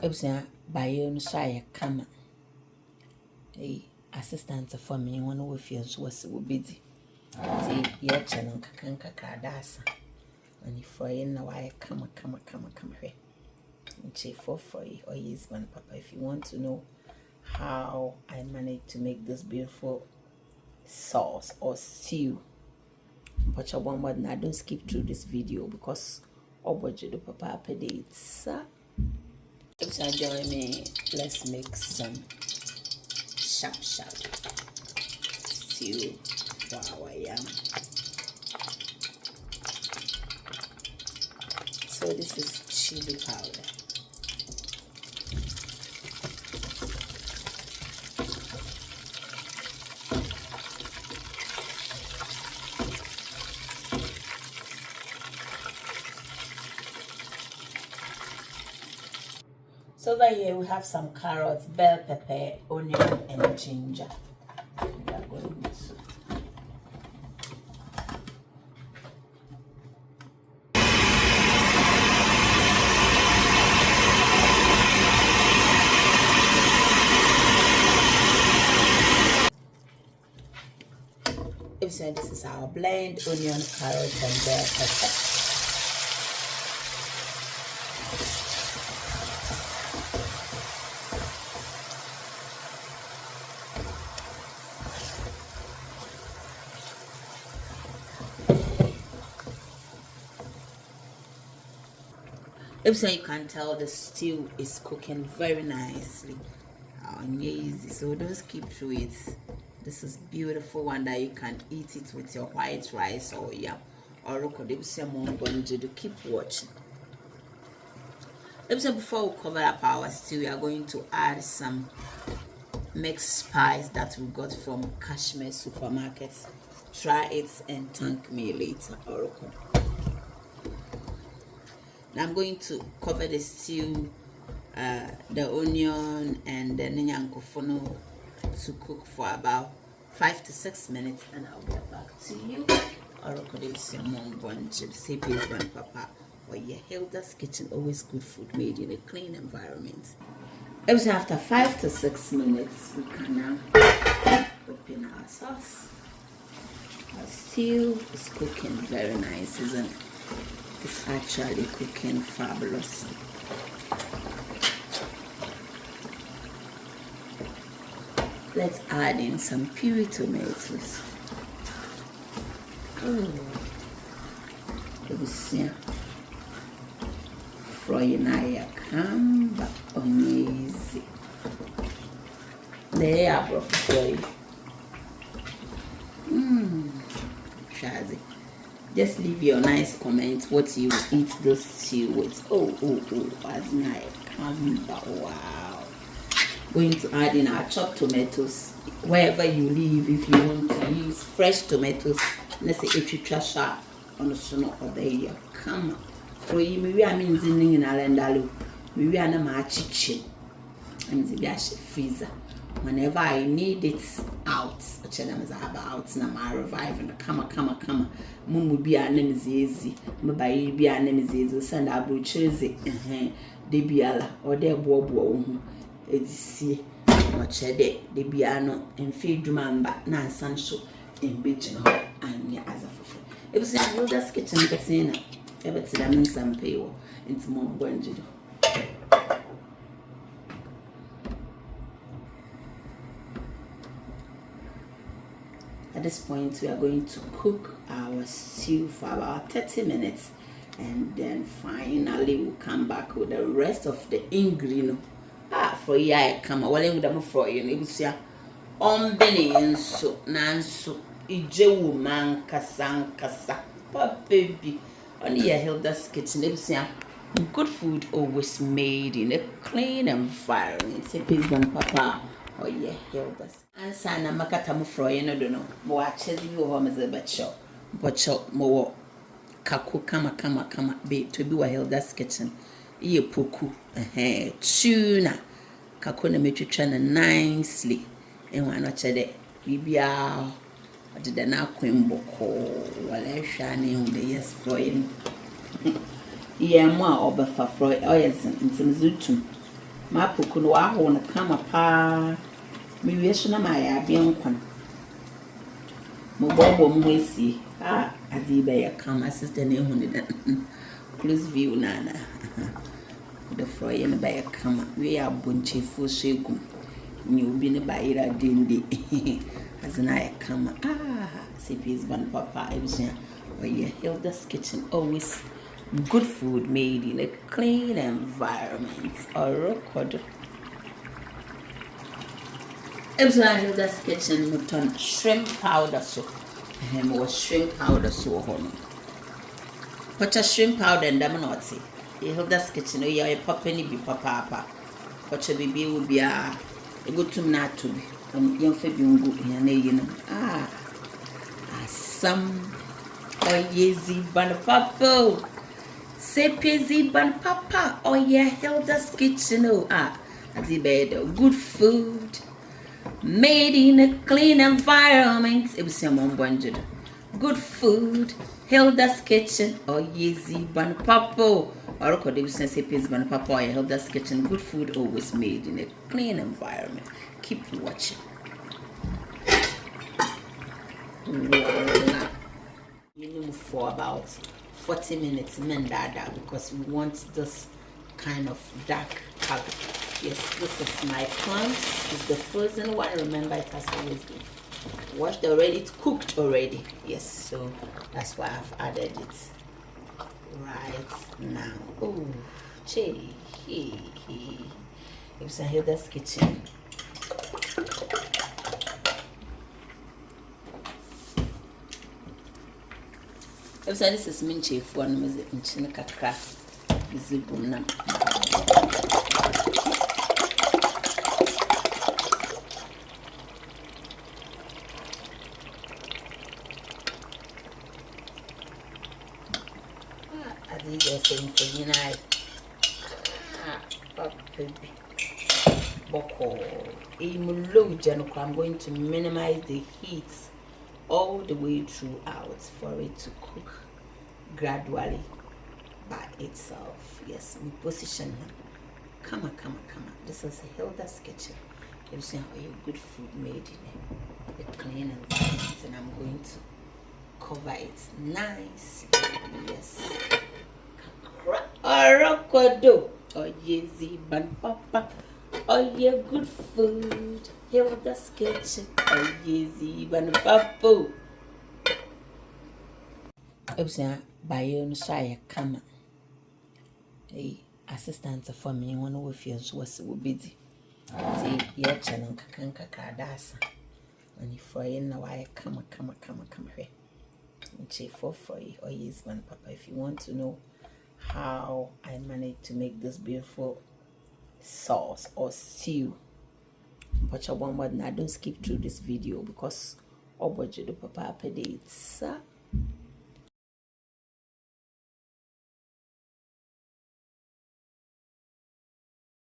Ebusua bayo no so aye kama. Assistant for me one we feel so was busy. See ye channel kakra dasa. And if for you now I come here. And check for you or yes man papa if you want to know how I managed to make this beautiful sauce or stew. But one more than I don't skip through this video because do papa updates. If you join me, let's make some sharp stew for our yam. So this is chili powder. So over here we have some carrots, bell pepper, onion, and ginger. We are going to this is our blend, onion, carrots, and bell pepper. So you can tell the stew is cooking very nicely. Easy, so don't skip through it. This is beautiful one that you can eat it with your white rice or yam or to keep watching. Before we cover up our stew, we are going to add some mixed spice that we got from Kashmir supermarkets. Try it and thank me later. Now I'm going to cover the stew, the onion and the nyankofono to cook for about 5 to 6 minutes, and I'll get back to you. Papa or your Hilda's Kitchen, always good food made in a clean environment. After 5 to 6 minutes, we can now open our sauce. Our stew is cooking very nice, isn't it? It's actually cooking fabulous. Let's add in some puree tomatoes. Frying kamba onyezi. There are fry. Shazi. Just leave your nice comment what you eat this stew with. As nice. Wow. Going to add in our chopped tomatoes. Wherever you live, if you want to use fresh tomatoes, let's say if you trash out on the sooner or the year. Come on. For you, maybe I'm in Alendalo. Maybe I'm in my kitchen. I'm in the freezer. Whenever I need it out, out na my revive and come. Mumu be a name is easy. Mabai be a name is easy. Send a butcher's de biala or de bobo. It's much a day. De biano and feed mamba nan sancho in beach and as a fufu. It was a Hilda's Kitchen casino. Ever to them in some pay into more bungy. At this point, we are going to cook our stew for about 30 minutes, and then finally we'll come back with the rest of the ingredients. For ya come away with them for you. It was ya on Benny so Nanso Ijewu man kasa. But baby, only a Hilda's Kitchen. It was ya good food always made in a clean environment. Say please, Papa. Oh yeah, Hilda's. And sana makata mo froye no do no. Mo achezi bi wo ho meze becho. Bocho mo kako kama be to be wa Hilda's Kitchen. Iye poku tuna kako na metwetwa na nicely. Enwa no chede bibia odede na kwemboko wala hwa ne hu de yes froye. Iye mo a obefa froye oyes ntimzutum. Ma poku no wa ho no kama pa. Me wie so na ma ya be nkwan. Mo bobo mo esi. Adi be ya kama sister na ehu ne da. Close view nana. The fry and by a kama. We are bunche for shagum. You been by ira dindi. As an eye kama. CP's ban papa. I was here. Or yeah, Hilda's kitchen. Always good food made in a clean environment. Or record. It was Hilda's kitchen. Muton shrimp powder so. Was shrimp powder so home. Put a shrimp powder and damanoti. Hilda's kitchen. You are popping be papa. Put a baby will be a good to not to be. Young Fabian good in a some or yezy ban papa. Say pizzy ban papa. Oh yeah, Hilda's kitchen. At the bed. Good food made in a clean environment. It was some 100. Good food. Hilda's kitchen. Oh yezy ban papa. Or could they say pizzy ban papa? Hilda's kitchen. Good food always made in a clean environment. Keep watching. Voila. For about 40 minutes mendada because we want this kind of dark color. Yes, this is my clams. It's the frozen one. Remember, it has always been washed already. It's cooked already. Yes, so that's why I've added it right now. Oh, gee, it's a Hilda's kitchen. This is minche for one was it in kakra zibuna. I think you're saying for you now. I'm going to minimize the heat all the way throughout for it to cook gradually by itself. Yes, we position him. Come on. This is Hilda's kitchen. You see how your good food made in a clean environment, and I'm going to cover it nice. Yes. Arakodo. Oh yezy ban papa. Oh yeah, good food. Hilda's kitchen. Oh yezy ban papa. Ebsa bayo no so aye kama. Assistant for me one we feel so was busy. See your channel kakra dasa. And if I na why kama here. Chief for you or yes man papa if you want to know how I managed to make this beautiful sauce or stew. But I don't skip through this video because budget the papa dates.